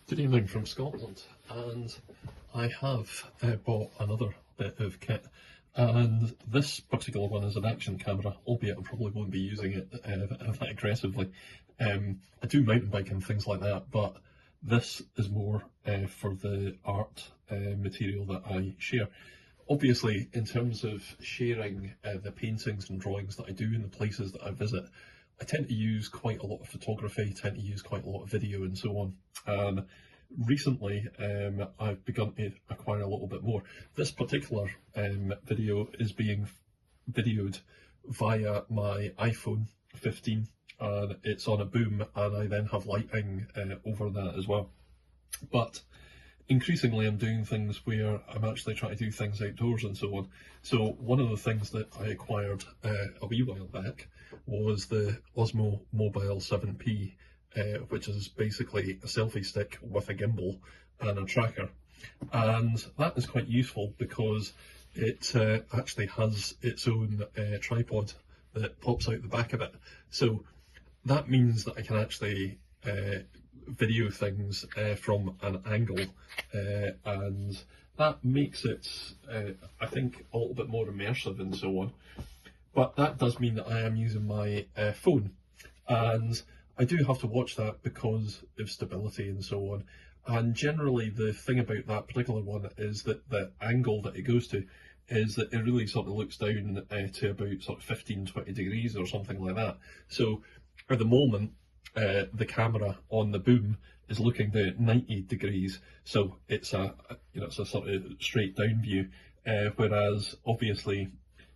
Good evening from Scotland, and I have bought another bit of kit, and this particular one is an action camera, albeit I probably won't be using it that aggressively. I do mountain bike and things like that, but this is more for the art material that I share. Obviously, in terms of sharing the paintings and drawings that I do in the places that I visit, I tend to use quite a lot of photography, tend to use quite a lot of video and so on. Recently, I've begun to acquire a little bit more. This particular video is being videoed via my iPhone 15, and it's on a boom, and I then have lighting over that as well. But increasingly I'm doing things where I'm actually trying to do things outdoors and so on. So one of the things that I acquired a wee while back was the Osmo Mobile 7P, which is basically a selfie stick with a gimbal and a tracker. And that is quite useful because it actually has its own tripod that pops out the back of it. So that means that I can actually video things from an angle, and that makes it, I think, a little bit more immersive and so on. But that does mean that I am using my phone, and I do have to watch that because of stability and so on. And generally the thing about that particular one is that the angle that it goes to is that it really sort of looks down to about sort of 15-20 degrees or something like that. So at the moment, the camera on the boom is looking down at 90 degrees, so it's a it's a sort of straight down view, whereas obviously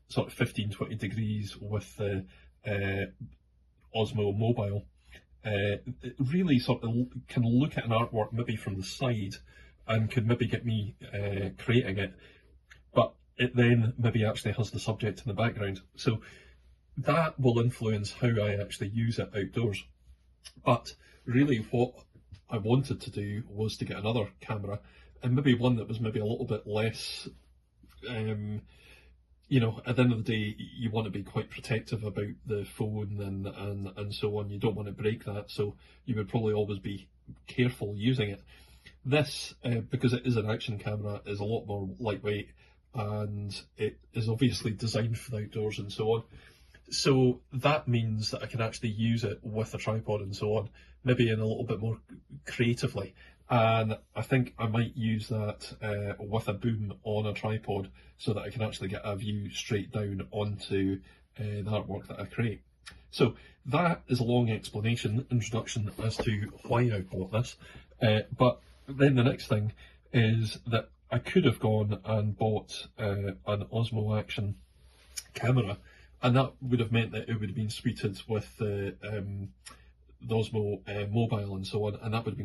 sort of 15-20 degrees with the Osmo Mobile, it really sort of can look at an artwork maybe from the side and could maybe get me creating it, but it then maybe actually has the subject in the background. So that will influence how I actually use it outdoors. But really what I wanted to do was to get another camera, and maybe one that was maybe a little bit less, you know, at the end of the day, you want to be quite protective about the phone and so on. You don't want to break that, so you would probably always be careful using it. This, because it is an action camera, is a lot more lightweight, and it is obviously designed for the outdoors and so on. So that means that I can actually use it with a tripod and so on, maybe in a little bit more creatively. And I think I might use that with a boom on a tripod so that I can actually get a view straight down onto the artwork that I create. So that is a long introduction as to why I bought this. But then the next thing is that I could have gone and bought an Osmo Action camera, and that would have meant that it would have been suited with the Osmo Mobile and so on, and that could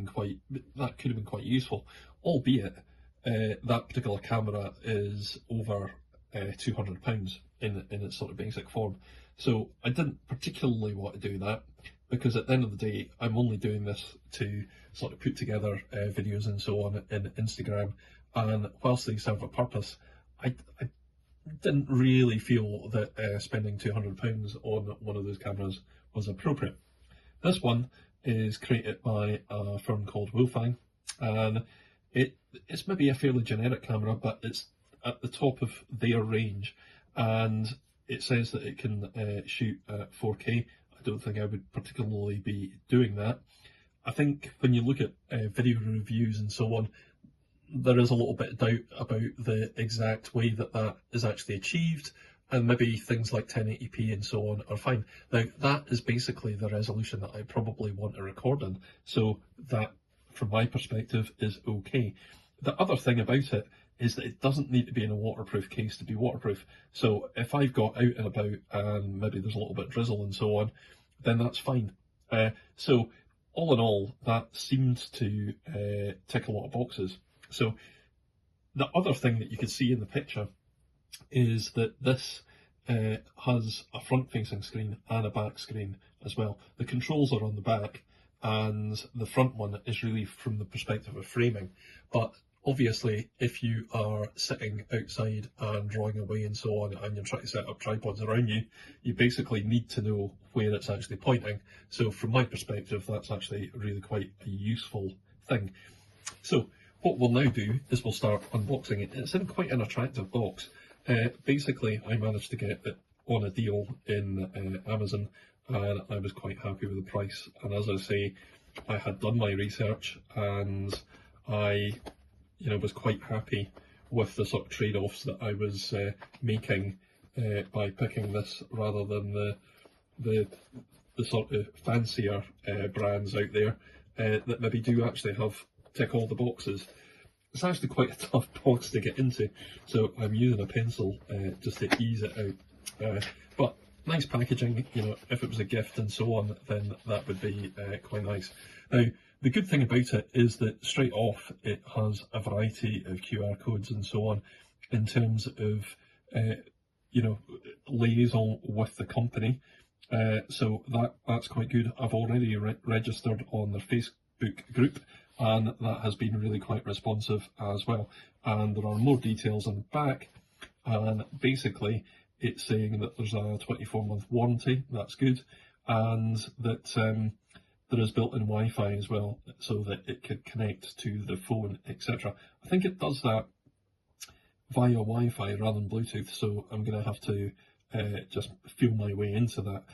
have been quite useful. Albeit that particular camera is over £200 in its sort of basic form. So I didn't particularly want to do that, because at the end of the day, I'm only doing this to sort of put together videos and so on in Instagram, and whilst they serve a purpose, I didn't really feel that spending £200 on one of those cameras was appropriate. This one is created by a firm called Wolfang, and it's maybe a fairly generic camera, but it's at the top of their range, and it says that it can shoot at 4K. I don't think I would particularly be doing that. I think when you look at video reviews and so on, there is a little bit of doubt about the exact way that that is actually achieved, and maybe things like 1080p and so on are fine. Now, that is basically the resolution that I probably want to record in, so that, from my perspective, is okay. The other thing about it is that it doesn't need to be in a waterproof case to be waterproof. So if I've got out and about and maybe there's a little bit of drizzle and so on, then that's fine. So all in all, that seems to tick a lot of boxes. So the other thing that you can see in the picture is that this has a front-facing screen and a back screen as well. The controls are on the back, and the front one is really from the perspective of framing. But obviously, if you are sitting outside and drawing away and so on, and you're trying to set up tripods around you, you basically need to know where it's actually pointing. So from my perspective, that's actually really quite a useful thing. So what we'll now do is we'll start unboxing it. It's in quite an attractive box. Basically, I managed to get it on a deal in Amazon, and I was quite happy with the price. And as I say, I had done my research, and I, was quite happy with the sort of trade-offs that I was making by picking this rather than the sort of fancier brands out there that maybe do actually tick all the boxes. It's actually quite a tough box to get into, so I'm using a pencil just to ease it out. But nice packaging, if it was a gift and so on, then that would be quite nice. Now, the good thing about it is that straight off it has a variety of QR codes and so on in terms of, liaison with the company. So that's quite good. I've already registered on their Facebook group, and that has been really quite responsive as well. And there are more details on the back, and basically it's saying that there's a 24-month warranty. That's good, and that there is built-in Wi-Fi as well, so that it could connect to the phone, etc. I think it does that via Wi-Fi rather than Bluetooth, so I'm going to have to just feel my way into that.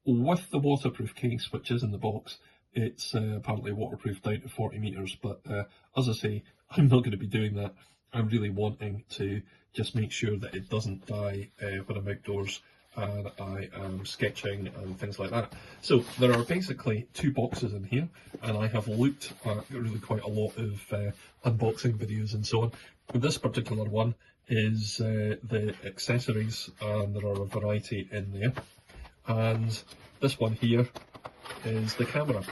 With the waterproof case, which is in the box, it's apparently waterproof down to 40 metres, but as I say, I'm not going to be doing that. I'm really wanting to just make sure that it doesn't die when I'm outdoors and I am sketching and things like that. So there are basically two boxes in here, and I have looked at really quite a lot of unboxing videos and so on. This particular one is the accessories, and there are a variety in there. And this one here is the camera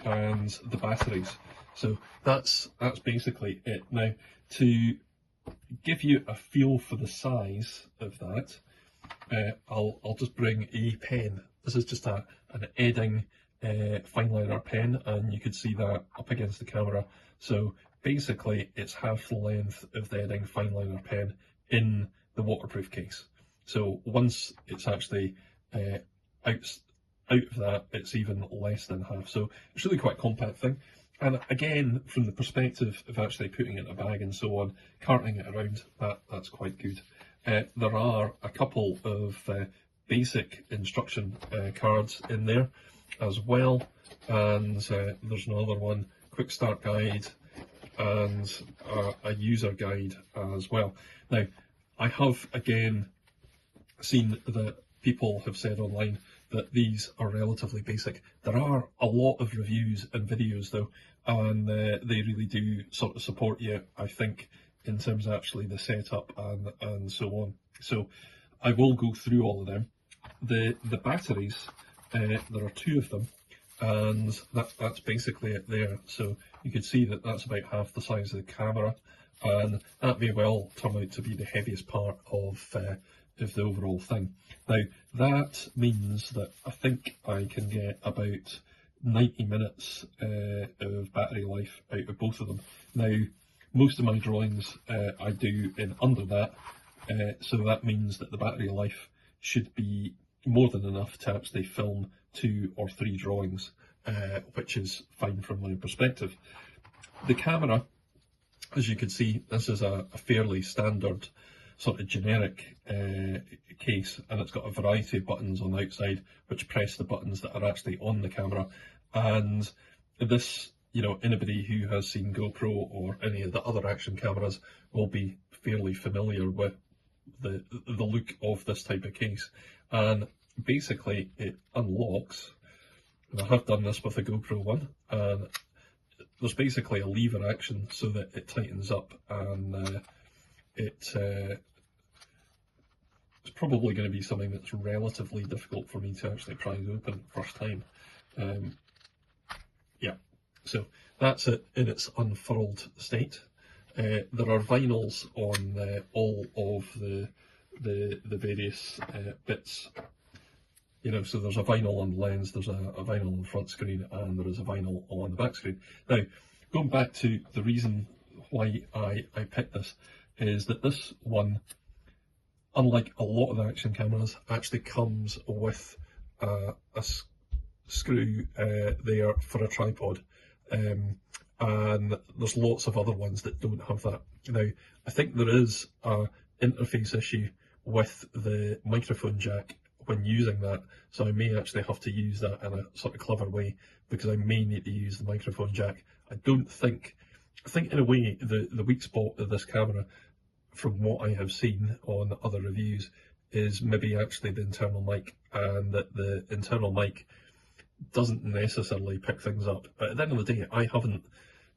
and the batteries. So that's basically it. Now, to give you a feel for the size of that, I'll just bring a pen. This is just an Edding fineliner pen, and you could see that up against the camera. So basically it's half the length of the Edding fineliner pen in the waterproof case. So once it's actually out of that, it's even less than half. So it's really quite a compact thing. And again, from the perspective of actually putting it in a bag and so on, carting it around, that's quite good. There are a couple of basic instruction cards in there as well, and there's another one, quick start guide, and a user guide as well. Now, I have again seen that people have said online that these are relatively basic. There are a lot of reviews and videos though, and they really do sort of support you, I think, in terms of actually the setup and so on. So I will go through all of them. The batteries, there are two of them, and that's basically it there. So you can see that that's about half the size of the camera, and that may well turn out to be the heaviest part of the overall thing. Now, that means that I think I can get about 90 minutes of battery life out of both of them. Now, most of my drawings I do in under that, so that means that the battery life should be more than enough to actually film 2 or 3 drawings, which is fine from my perspective. The camera, as you can see, this is a fairly standard sort of generic case, and it's got a variety of buttons on the outside which press the buttons that are actually on the camera. And this, anybody who has seen GoPro or any of the other action cameras will be fairly familiar with the look of this type of case. And basically it unlocks, and I have done this with the GoPro one, and there's basically a lever action so that it tightens up, and it's probably going to be something that's relatively difficult for me to actually pry open first time. Yeah, so that's it in its unfurled state. There are vinyls on all of the various bits. So there's a vinyl on the lens, there's a vinyl on the front screen, and there is a vinyl on the back screen. Now, going back to the reason why I picked this, is that this one, unlike a lot of action cameras, actually comes with a screw there for a tripod. And and there's lots of other ones that don't have that. Now, I think there is a interface issue with the microphone jack when using that, so I may actually have to use that in a sort of clever way, because I may need to use the microphone jack. I think in a way the weak spot of this camera, from what I have seen on other reviews, is maybe actually the internal mic, and that the internal mic doesn't necessarily pick things up. But at the end of the day, I haven't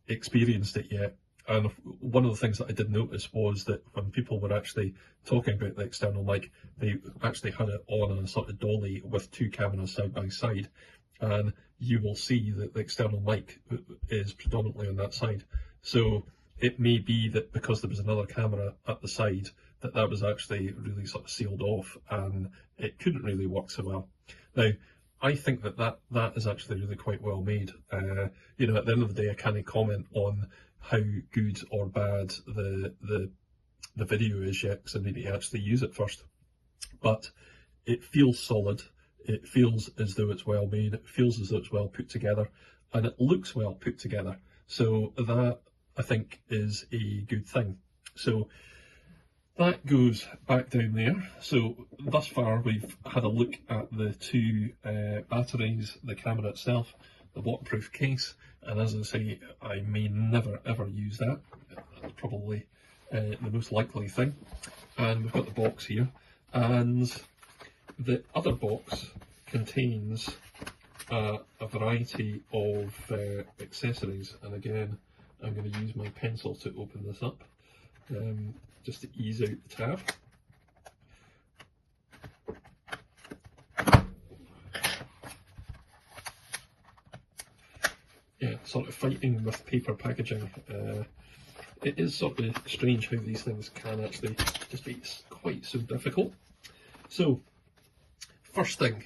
experienced it yet. And one of the things that I did notice was that when people were actually talking about the external mic, they actually had it on a sort of dolly with two cameras side by side. And you will see that the external mic is predominantly on that side. So it may be that because there was another camera at the side, that was actually really sort of sealed off and it couldn't really work so well. Now, I think that is actually really quite well made. You know, at the end of the day, I can't comment on how good or bad the video is yet, because I need to actually use it first. But it feels solid. It feels as though it's well made. It feels as though it's well put together, and it looks well put together. So that, I think, is a good thing. So that goes back down there. So thus far we've had a look at the two batteries, the camera itself, the waterproof case, and as I say, I may never ever use that. That's probably the most likely thing. And we've got the box here, and the other box contains a variety of accessories, and again I'm going to use my pencil to open this up, just to ease out the tab. Yeah, sort of fighting with paper packaging. It is sort of strange how these things can actually just be quite so difficult. So, first thing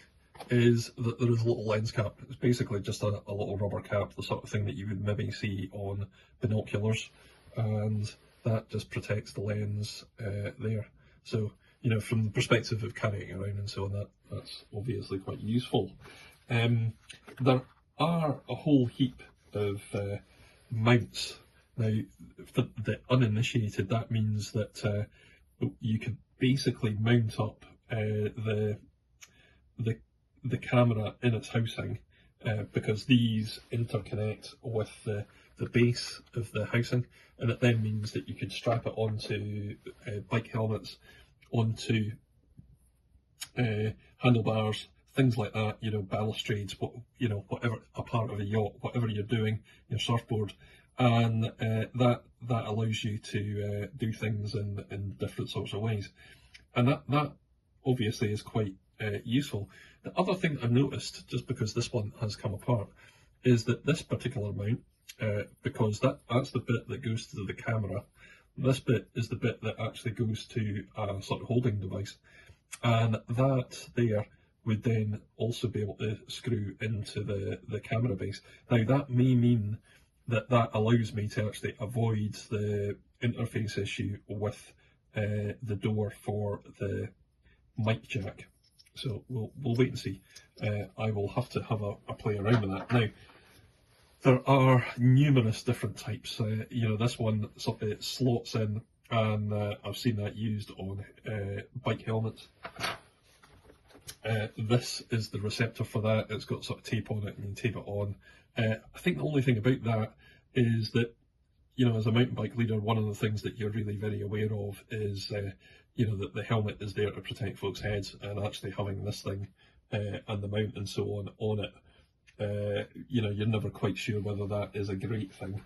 is that there is a little lens cap. It's basically just a little rubber cap, the sort of thing that you would maybe see on binoculars, and that just protects the lens there. So, you know, from the perspective of carrying it around and so on, that's obviously quite useful. There are a whole heap of mounts. Now, for the uninitiated, that means that you could basically mount up the camera in its housing, because these interconnect with the base of the housing, and it then means that you could strap it onto bike helmets, onto handlebars, things like that, you know, balustrades, whatever, a part of a yacht, whatever you're doing, your surfboard, and that allows you to do things in different sorts of ways, and that obviously is quite useful. The other thing I've noticed, just because this one has come apart, is that this particular mount, because that's the bit that goes to the camera, this bit is the bit that actually goes to a sort of holding device, and that there would then also be able to screw into the camera base. Now that may mean that allows me to actually avoid the interface issue with the door for the mic jack. So we'll wait and see. I will have to have a play around with that. Now, there are numerous different types. You know, this one sort of slots in, and I've seen that used on bike helmets. This is the receptor for that. It's got sort of tape on it, and you tape it on. I think the only thing about that is that, you know, as a mountain bike leader, one of the things that you're really very aware of is, you know, that the helmet is there to protect folks' heads, and actually having this thing and the mount and so on it, you know, you're never quite sure whether that is a great thing.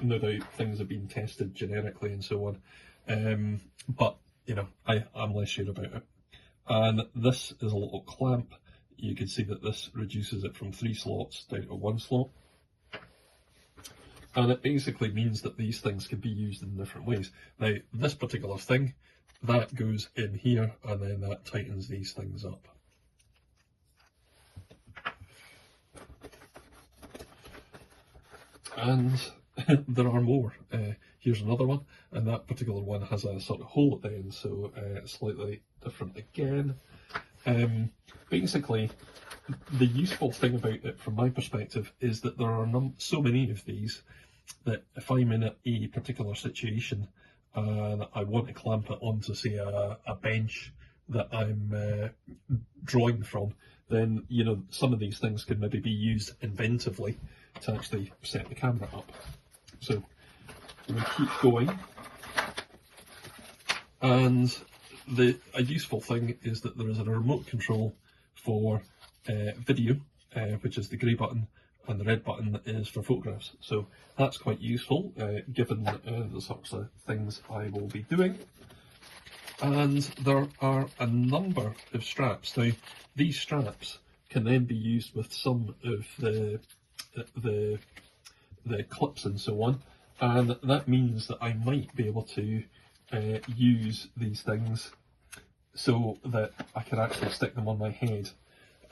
No doubt things have been tested generically and so on, but, you know, I'm less sure about it. And this is a little clamp. You can see that this reduces it from 3 slots down to 1 slot. And it basically means that these things can be used in different ways. Now, this particular thing, that goes in here, and then that tightens these things up. And there are more. Here's another one, and that particular one has a sort of hole at the end, so slightly different again. Basically, the useful thing about it from my perspective is that there are so many of these that if I'm in a particular situation and I want to clamp it onto, say, a bench that I'm drawing from, then, you know, some of these things could maybe be used inventively to actually set the camera up. So we keep going, and a useful thing is that there is a remote control for video, which is the grey button, and the red button is for photographs. So that's quite useful, given the sorts of things I will be doing. And there are a number of straps. Now, these straps can then be used with some of the clips and so on, and that means that I might be able to use these things so that I can actually stick them on my head.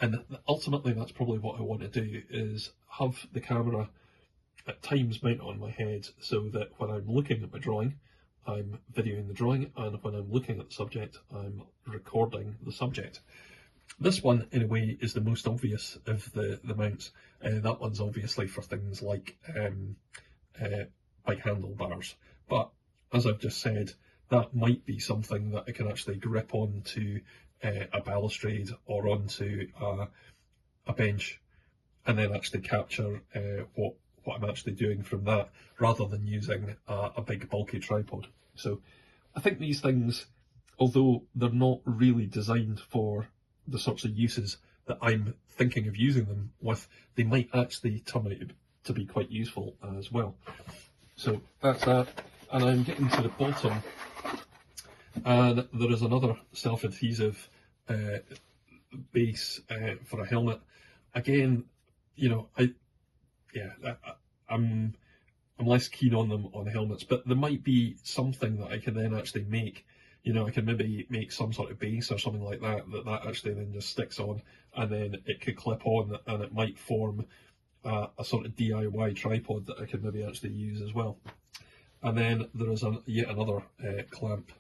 And ultimately that's probably what I want to do, is have the camera at times mounted on my head so that when I'm looking at my drawing, I'm videoing the drawing, and when I'm looking at the subject, I'm recording the subject. This one, in a way, is the most obvious of the mounts. That one's obviously for things like bike handlebars. But, as I've just said, that might be something that I can actually grip onto a balustrade or onto a bench, and then actually capture what I'm actually doing from that, rather than using a big bulky tripod. So I think these things, although they're not really designed for the sorts of uses that I'm thinking of using them with, they might actually turn out to be quite useful as well. So that's that, and I'm getting to the bottom, and there is another self-adhesive base for a helmet. Again, you know, I'm less keen on them on helmets, but there might be something that I can then actually make. You know, I can maybe make some sort of base or something like that actually then just sticks on, and then it could clip on, and it might form a sort of DIY tripod that I could maybe actually use as well. And then there is yet another clamp.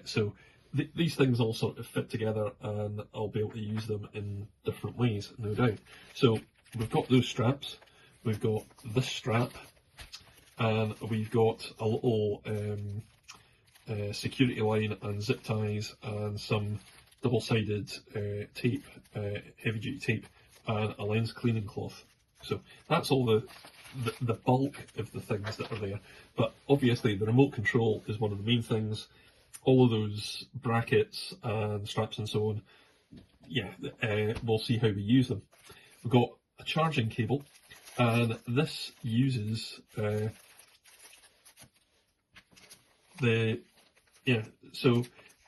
So these things all sort of fit together, and I'll be able to use them in different ways, no doubt. So we've got those straps, we've got this strap, and we've got a little security line and zip ties and some double-sided tape, heavy-duty tape, and a lens cleaning cloth. So that's all the bulk of the things that are there. But obviously the remote control is one of the main things. All of those brackets and straps and so on, yeah, we'll see how we use them. We've got a charging cable, and this uses so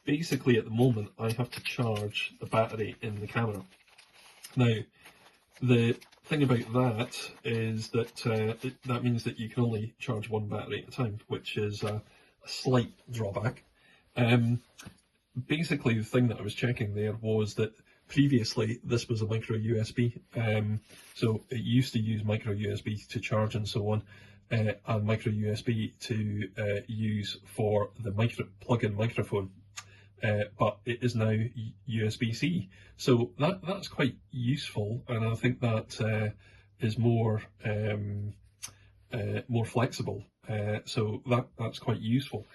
basically at the moment I have to charge the battery in the camera. Now, the thing about that is that that means that you can only charge one battery at a time, which is a slight drawback. Basically, the thing that I was checking there was that previously this was a micro USB, so it used to use micro USB to charge and so on, and micro USB to use for the plug-in microphone, but it is now USB-C. So that's quite useful, and I think that is more flexible. So that's quite useful.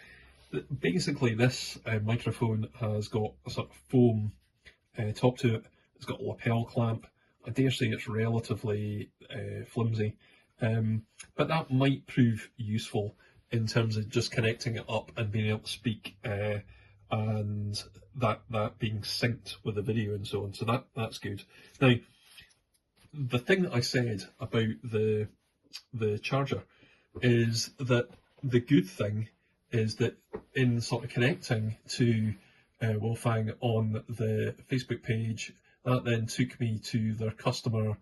Basically, this microphone has got a sort of foam top to it. It's got a lapel clamp. I dare say it's relatively flimsy, but that might prove useful in terms of just connecting it up and being able to speak, and that being synced with the video and so on. So that's good. Now, the thing that I said about the charger is that the good thing is that in sort of connecting to Wolfang on the Facebook page, that then took me to their customer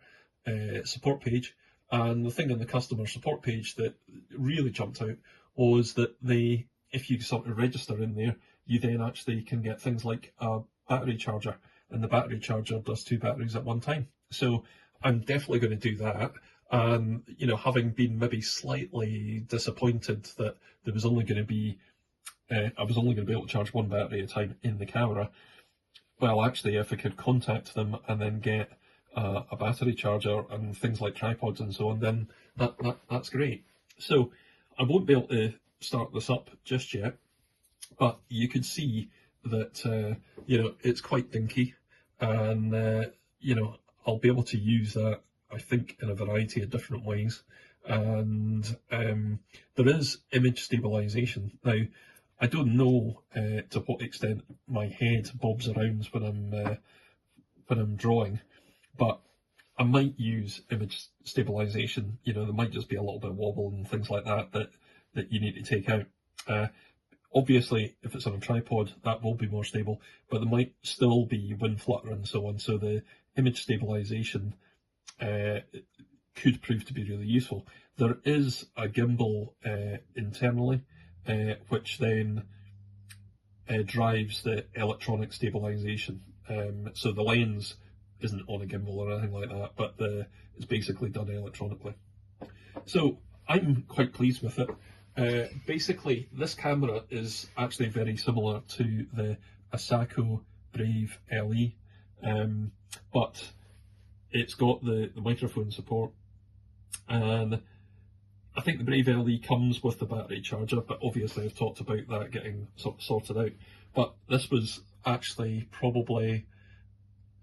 support page. And the thing on the customer support page that really jumped out was that if you sort of register in there, you then actually can get things like a battery charger, and the battery charger does 2 batteries at one time. So I'm definitely going to do that. And, you know, having been maybe slightly disappointed that there was only going to be, I was only going to be able to charge 1 battery at a time in the camera, well, actually, if I could contact them and then get a battery charger and things like tripods and so on, then that's great. So I won't be able to start this up just yet, but you could see that it's quite dinky, and I'll be able to use that, I think, in a variety of different ways. And there is image stabilization. Now, I don't know to what extent my head bobs around when I'm drawing, but I might use image stabilization. There might just be a little bit of wobble and things like that you need to take out. Obviously, if it's on a tripod, that will be more stable, but there might still be wind flutter and so on. So the image stabilization could prove to be really useful. There is a gimbal internally, which then drives the electronic stabilization. So the lens isn't on a gimbal or anything like that, but it's basically done electronically. So I'm quite pleased with it. Basically, this camera is actually very similar to the Asako Brave LE, but it's got the microphone support, and I think the Brave LE comes with the battery charger, but obviously I've talked about that getting sorted out. But this was actually probably,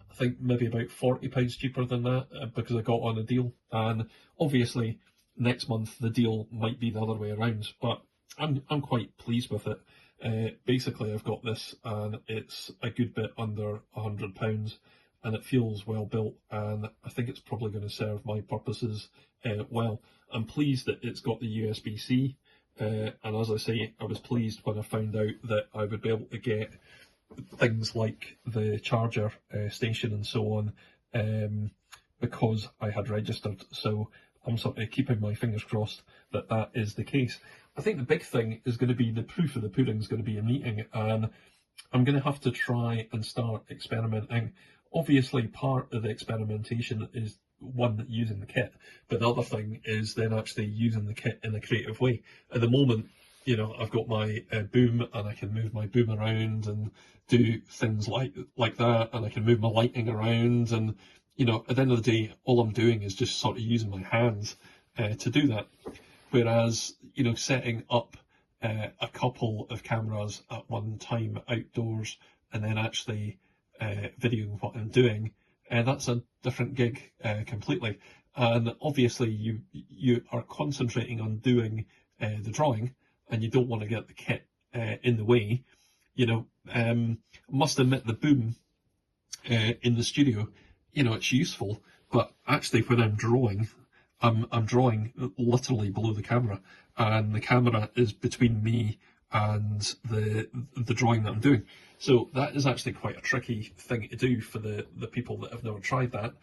I think, maybe about £40 cheaper than that, because I got on a deal. And obviously next month the deal might be the other way around, but I'm quite pleased with it. Basically, I've got this and it's a good bit under £100, and it feels well built, and I think it's probably going to serve my purposes well. I'm pleased that it's got the USB-C, and as I say, I was pleased when I found out that I would be able to get things like the charger station and so on, because I had registered. So I'm sort of keeping my fingers crossed that that is the case. I think the big thing is going to be the proof of the pudding is going to be a meeting, and I'm going to have to try and start experimenting. Obviously, part of the experimentation is one, using the kit, but the other thing is then actually using the kit in a creative way. At the moment, I've got my boom, and I can move my boom around and do things like that, and I can move my lighting around, and at the end of the day, all I'm doing is just sort of using my hands to do that. Whereas, setting up a couple of cameras at one time outdoors and then actually videoing what I'm doing, that's a different gig completely. And obviously you are concentrating on doing the drawing, and you don't want to get the kit in the way. Must admit, the boom in the studio, it's useful, but actually when I'm drawing, I'm drawing literally below the camera, and the camera is between me and the drawing that I'm doing. So that is actually quite a tricky thing to do for the people that have never tried that.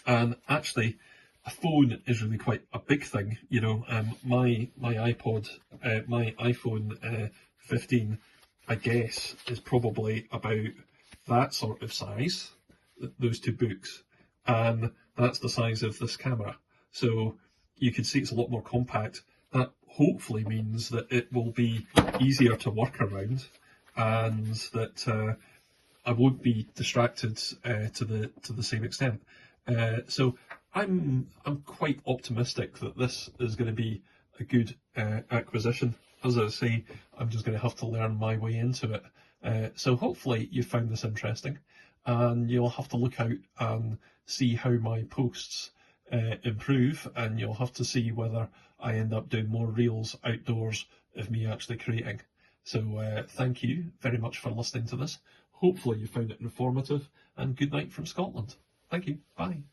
And actually, a phone is really quite a big thing. My iPhone 15, I guess, is probably about that sort of size, those two books, and that's the size of this camera. So you can see it's a lot more compact. That hopefully means that it will be easier to work around, and that I won't be distracted to the same extent. So I'm quite optimistic that this is going to be a good acquisition. As I say, I'm just going to have to learn my way into it. So hopefully you found this interesting, and you'll have to look out and see how my posts improve, and you'll have to see whether I end up doing more reels outdoors of me actually creating. So thank you very much for listening to this. Hopefully you found it informative, and good night from Scotland. Thank you. Bye.